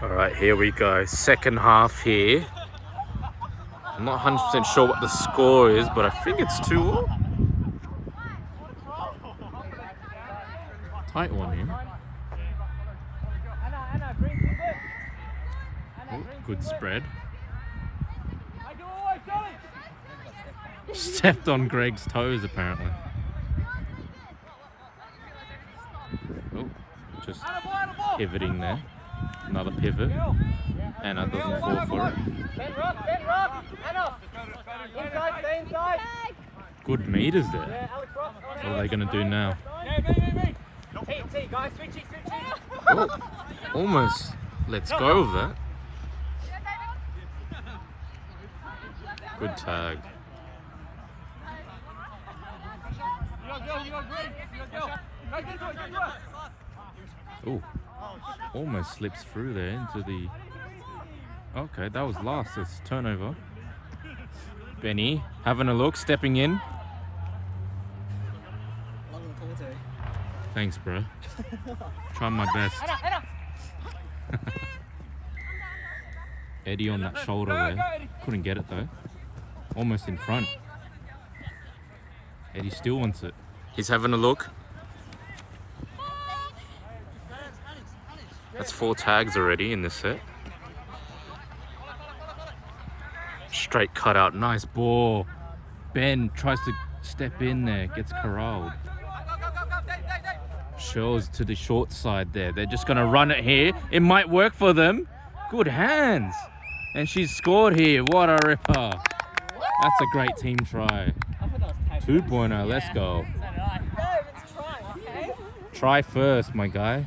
Alright, here we go. Second half here. I'm not 100% sure what the score is, but I think it's 2-all. Tight one here. Oh, good spread. Stepped on Greg's toes apparently. Oh, just pivoting there. Another pivot. Anna doesn't fall for it. Good meters there. What are they going to do now? Oh, almost lets go of that. Good tag. Oh, almost slips through there into the... Okay, that was last. It's turnover. Benny having a look, stepping in. Thanks, bro. Trying my best. Eddie on that shoulder there. Couldn't get it though. Almost in front. Eddie still wants it. He's having a look. That's 4 tags already in this set. Straight cut out, nice ball. Ben tries to step in there, gets corralled. Shows to the short side there. They're just gonna run it here. It might work for them. Good hands. And she's scored here. What a ripper. That's a great team try. 2-pointer, let's go. Try first, my guy.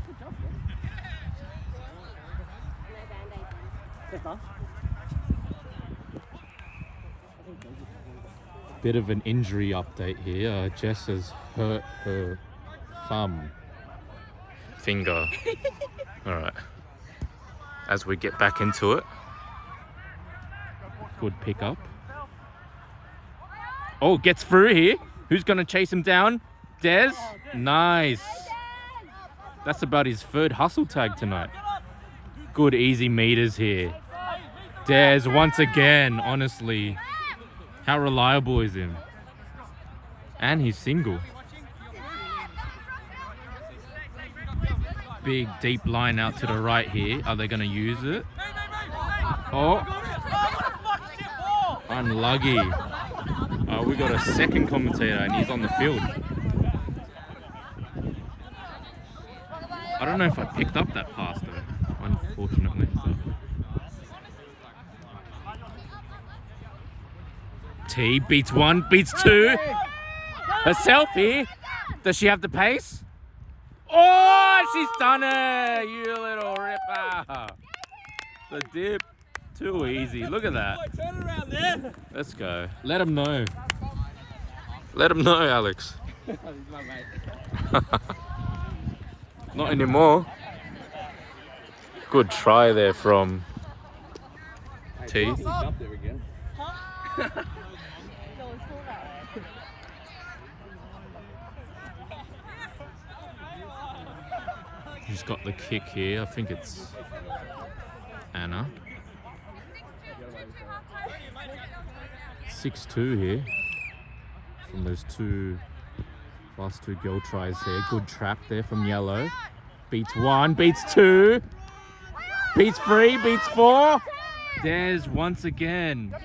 Bit of an injury update here. Jess has hurt her finger. All right. As we get back into it. Good pickup. Oh, gets through here. Who's going to chase him down? Des? Nice. That's about his third hustle tag tonight. Good easy meters here. Des once again, honestly. How reliable is him? And he's single. Big deep line out to the right here. Are they going to use it? Oh. Unlucky. We got a second commentator and he's on the field. I don't know if I picked up that pass though, unfortunately. T beats 1, beats 2. Herself here. Does she have the pace? Oh, she's done it! You little ripper. The dip. Too easy. Look at that. Let's go. Let him know. Let him know, Alex. Not anymore. Good try there from T. He's got the kick here. I think it's Anna. 6-2 here from those last two girl tries here. Good trap there from Yellow. Beats 1, beats 2, beats 3, beats 4. There's once again.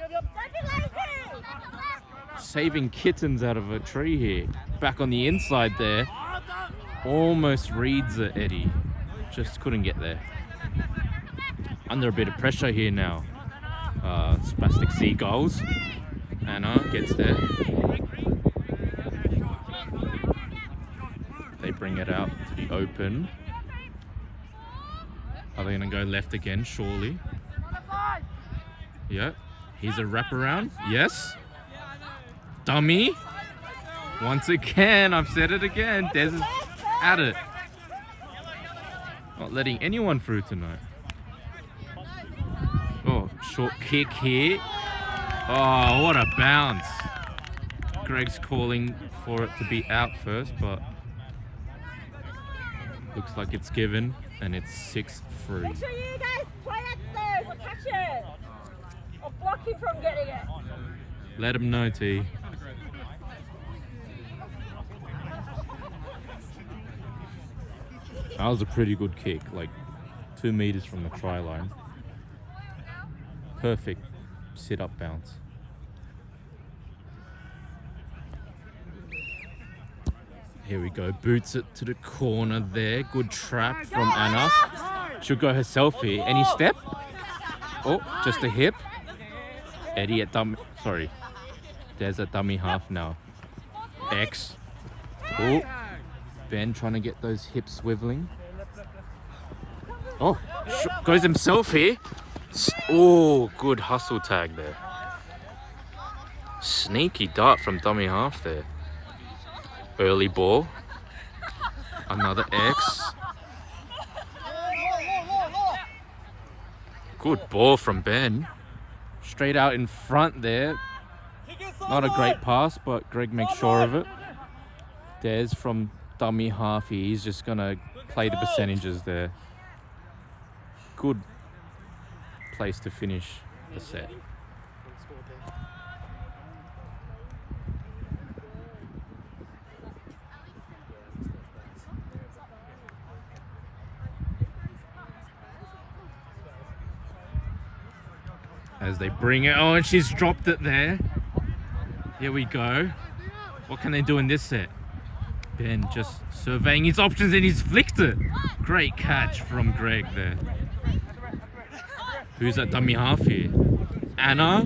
Saving kittens out of a tree here. Back on the inside there. Almost reads it, Eddie. Just couldn't get there. Under a bit of pressure here now. Spastic Seagulls. Anna gets there. They bring it out to the open. Are they going to go left again? Surely. Yeah. Here's a wraparound. Yes. Dummy. Once again, I've said it again. Des is at it. Not letting anyone through tonight. Oh, short kick here. Oh, what a bounce. Greg's calling for it to be out first, but looks like it's given, and it's 6-3. I'll block you from getting it. Let him know, T. That was a pretty good kick, like 2 meters from the try line. Perfect sit-up bounce. Here we go, boots it to the corner there. Good trap from Anna. She'll go herself here. Any step? Oh, just a hip. Eddie at dummy, sorry. There's a dummy half now. X. Oh, Ben trying to get those hips swiveling. Oh, goes himself here. Oh, good hustle tag there. Sneaky dart from dummy half there. Early ball. Another X. Good ball from Ben. Straight out in front there. Not a great pass, but Greg makes sure of it. Des from dummy half here. He's just going to play the percentages there. Good place to finish the set. As they bring it, oh, and she's dropped it there. Here we go. What can they do in this set? Ben just surveying his options and he's flicked it. Great catch from Greg there. Who's at dummy half here? Anna.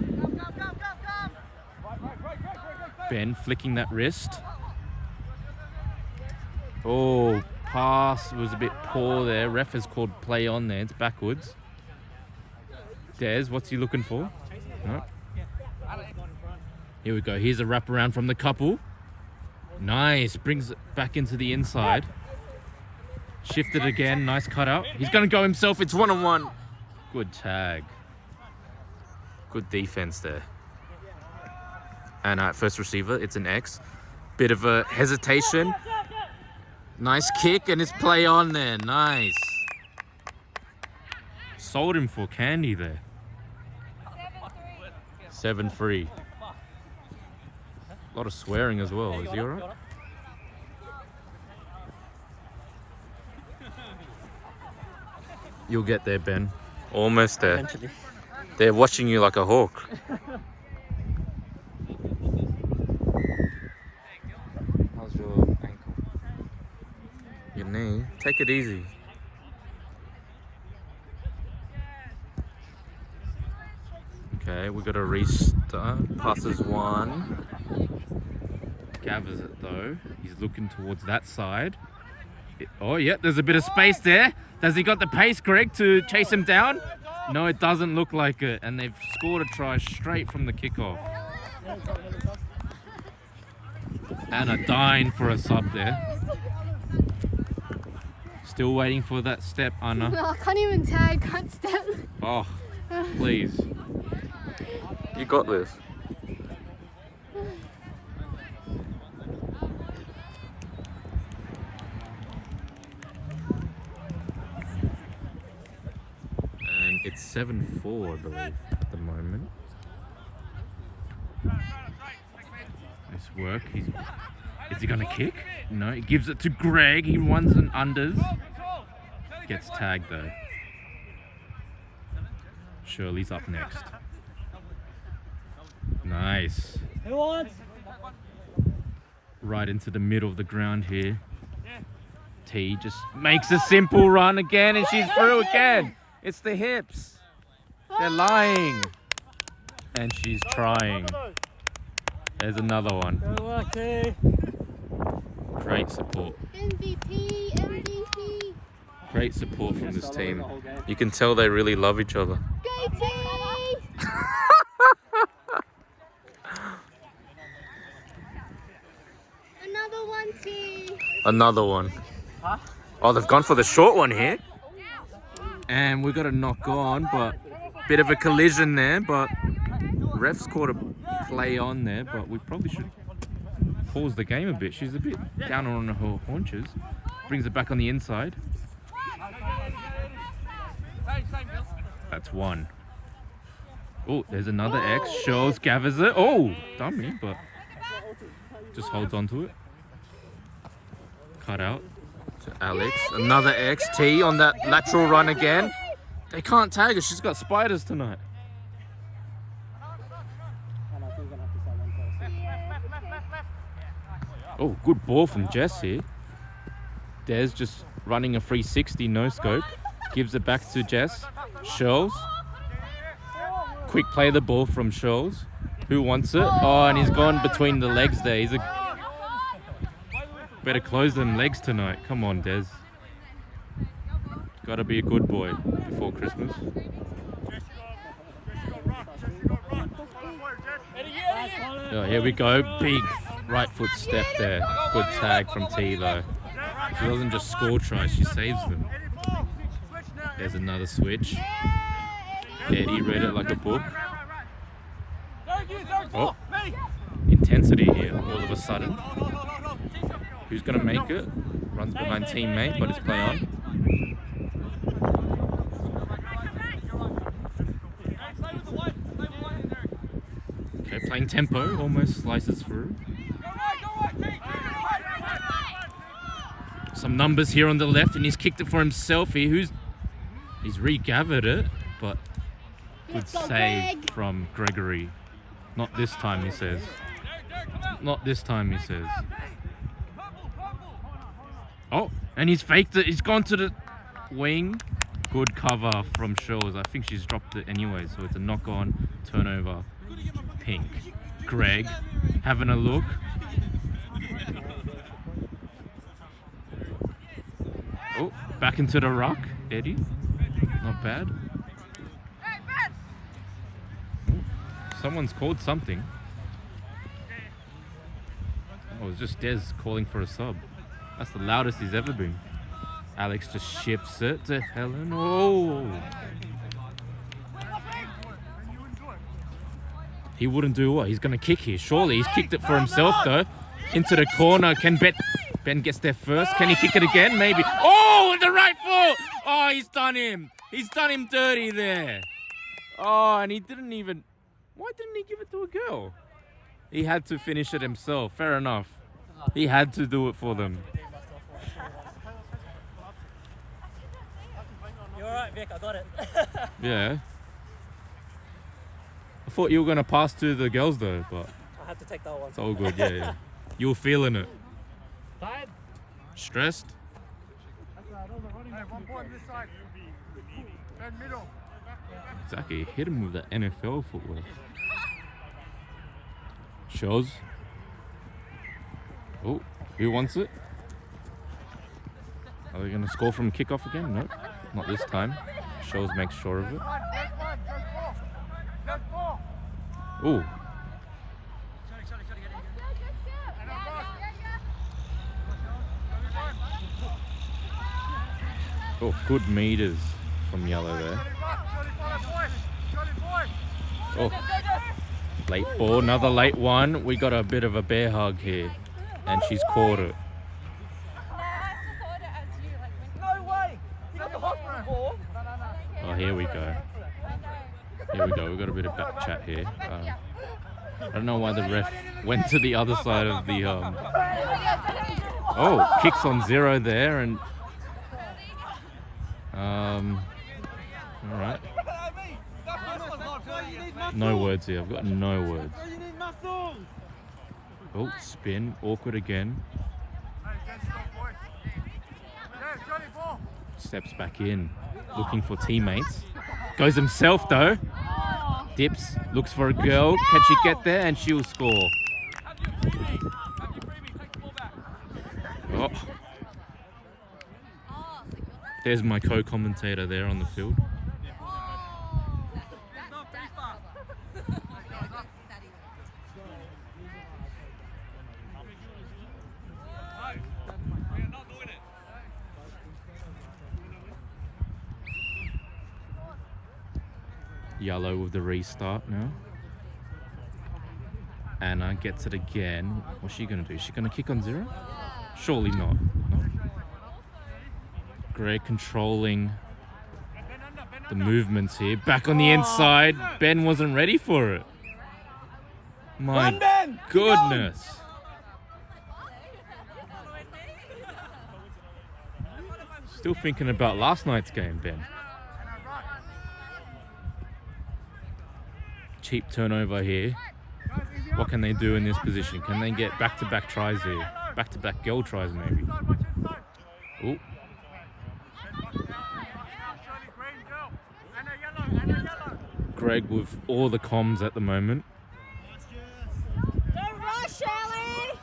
Ben flicking that wrist. Oh, pass was a bit poor there. Ref has called play on there. It's backwards. Des, what's he looking for? No. Here we go. Here's a wraparound from the couple. Nice. Brings it back into the inside. Shifted again. Nice cutout. He's going to go himself. It's 1-on-1. Good tag. Good defense there. And at first receiver, it's an X. Bit of a hesitation. Nice kick and it's play on there. Nice. Sold him for candy there. 7-3. A lot of swearing as well. Is he alright? You'll get there, Ben. Almost there. Eventually. They're watching you like a hawk. How's your ankle? Your knee? Take it easy. Okay, we got a restart. Passes one. Gathers it though. He's looking towards that side. Oh yeah, there's a bit of space there. Does he got the pace, Greg, to chase him down? No, it doesn't look like it. And they've scored a try straight from the kickoff. Anna dying for a sub there. Still waiting for that step, Anna. No, I can't even tag, can't step. Oh, please. You got this. And it's 7-4, I believe, at the moment. Nice work. Is he gonna kick? No, he gives it to Greg. He runs and unders. Gets tagged though. Shirley's up next. Nice. Who wants? Right into the middle of the ground here. T just makes a simple run again and she's through again. It's the hips. They're lying. And she's trying. There's another one. Good work, T. Great support. MVP, MVP. Great support from this team. You can tell they really love each other. Go team! Another one, team. Another one. Huh? Oh, they've gone for the short one here. And we've got a knock on, but bit of a collision there, but ref's caught a play on there, but we probably should pause the game a bit. She's a bit down on her haunches. Brings it back on the inside. That's one. Oh, there's another X. Shows, gathers it. Oh, dummy, but just holds on to it. Cut out to Alex. Another X. T on that lateral run again. They can't tag her. She's got spiders tonight. Oh, good ball from Jess here. Des just running a 360 no scope. Gives it back to Jess. Shoals. Quick play the ball from Shoals. Who wants it? Oh, and he's gone between the legs there. He's better close them legs tonight. Come on, Des. Gotta be a good boy before Christmas. Oh, here we go. Big right foot step there. Good tag from T though. She doesn't just score tries, she saves them. There's another switch. Eddie read it like a book. Oh, intensity here all of a sudden. Who's going to make it? Runs behind teammate, but it's play on. Okay, playing tempo, almost slices through. Some numbers here on the left, and he's kicked it for himself here. He's regathered it, but good save from Gregory. Not this time, he says. Not this time, he says. Oh, and he's faked it. He's gone to the wing. Good cover from Shoals. I think she's dropped it anyway, so it's a knock-on turnover. Pink. Greg having a look. Oh, back into the ruck. Eddie. Not bad. Oh, someone's called something. Oh, it was just Des calling for a sub. That's the loudest he's ever been. Alex just shifts it to Helen. Oh! He wouldn't do what? He's going to kick here. Surely he's kicked it for himself though. Into the corner. Can Ben gets there first? Can he kick it again? Maybe. Oh, the right foot! Oh, he's done him. He's done him dirty there. Oh, and he didn't even... Why didn't he give it to a girl? He had to finish it himself. Fair enough. He had to do it for them. You're alright, Vic. I got it. Yeah. I thought you were going to pass to the girls though, but... I had to take that one. It's all good, yeah. You were feeling it. Tired? Stressed? Hey, 1 point this side. Ben middle. Exactly. Hit him with that NFL footwork. Shows. Oh, who wants it? Are they going to score from kickoff again? No, not this time. Shows makes sure of it. Oh. Oh, good meters from yellow there. Oh, late ball, another late one. We got a bit of a bear hug here, and she's caught it. No way! You got the hospital ball? Oh, here we go. Here we go. We've got a bit of back chat here. I don't know why the ref went to the other side of the... Oh, kicks on 0 there, and... Alright. No words here. I've got no words. Oh, spin. Awkward again. Steps back in. Looking for teammates. Goes himself though. Dips. Looks for a girl. Can she get there? And she'll score. Oh. There's my co-commentator there on the field. Yellow with the restart now. Anna gets it again. What's she going to do? Is she going to kick on 0? Surely not. No. Greg controlling The movements here. Back on the inside. Ben wasn't ready for it. My Run, Ben! Keep going! goodness. Still thinking about last night's game, Ben. Cheap turnover here. What can they do in this position? Can they get back-to-back tries here? Back-to-back goal tries, maybe. Ooh. Greg with all the comms at the moment. Don't rush, Ellie.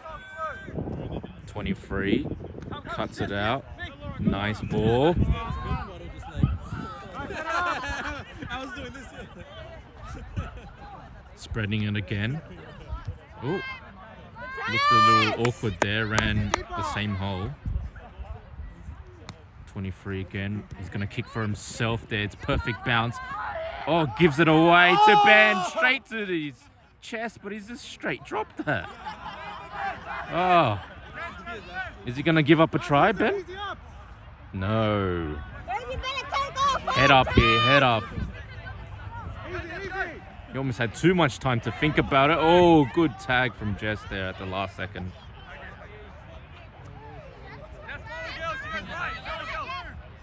23. Cuts it out. Nice ball. I was doing this. Spreading it again. Ooh. Looked a little awkward there. Ran the same hole. 23 again. He's going to kick for himself there. It's perfect bounce. Oh, gives it away to Ben. Straight to his chest, but he's just straight dropped that. Oh. Is he going to give up a try, Ben? No. Head up here, head up. He almost had too much time to think about it. Oh, good tag from Jess there at the last second.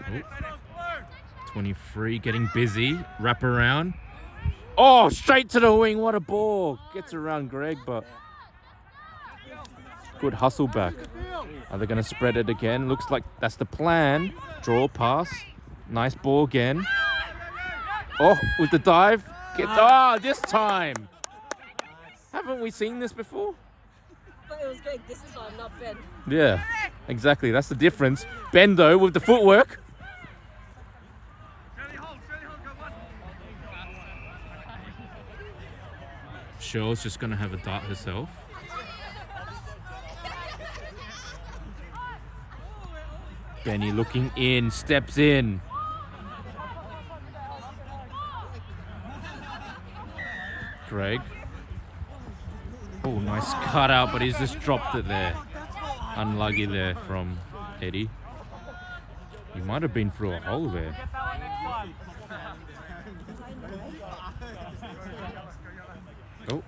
Ooh. 23 getting busy. Wrap around. Oh, straight to the wing. What a ball. Gets around Greg, but good hustle back. Are they going to spread it again? Looks like that's the plan. Draw pass. Nice ball again. Oh, with the dive. This time. Haven't we seen this before? But it was Greg this time, not Ben. Yeah, exactly. That's the difference. Ben, though, with the footwork. Cheryl's just going to have a dart herself. Benny looking in, steps in. Greg. Oh, nice cut out, but he's just dropped it there. Unlucky there from Eddie. He might have been through a hole there. Oh,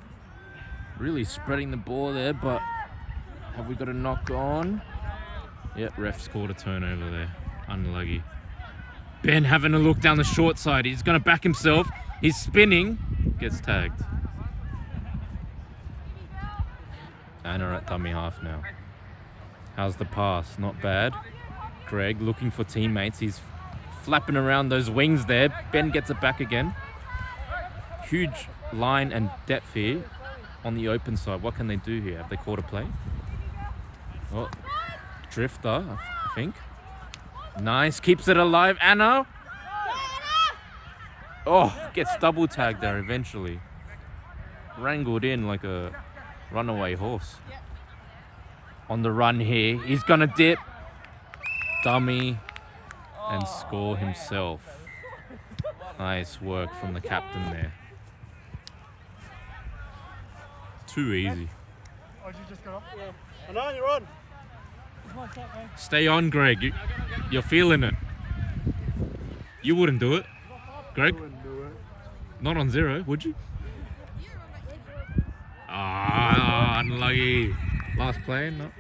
really spreading the ball there, but have we got a knock on? Yep, ref scored a turnover there. Unlucky. Ben having a look down the short side. He's going to back himself. He's spinning. Gets tagged. Anna at dummy half now. How's the pass? Not bad. Greg looking for teammates. He's flapping around those wings there. Ben gets it back again. Huge line and depth here on the open side. What can they do here? Have they caught a play? Oh, drifter, I think. Nice. Keeps it alive. Anna. Oh, gets double tagged there eventually. Wrangled in like a runaway horse. On the run here. He's going to dip. Dummy. And score himself. Nice work from the captain there. Too easy. Oh, did you just go up? Yeah. I know, you're on. Stay on, Greg. You're feeling it. You wouldn't do it. Greg? Not on 0, would you? Ah, unlucky. Last play, no.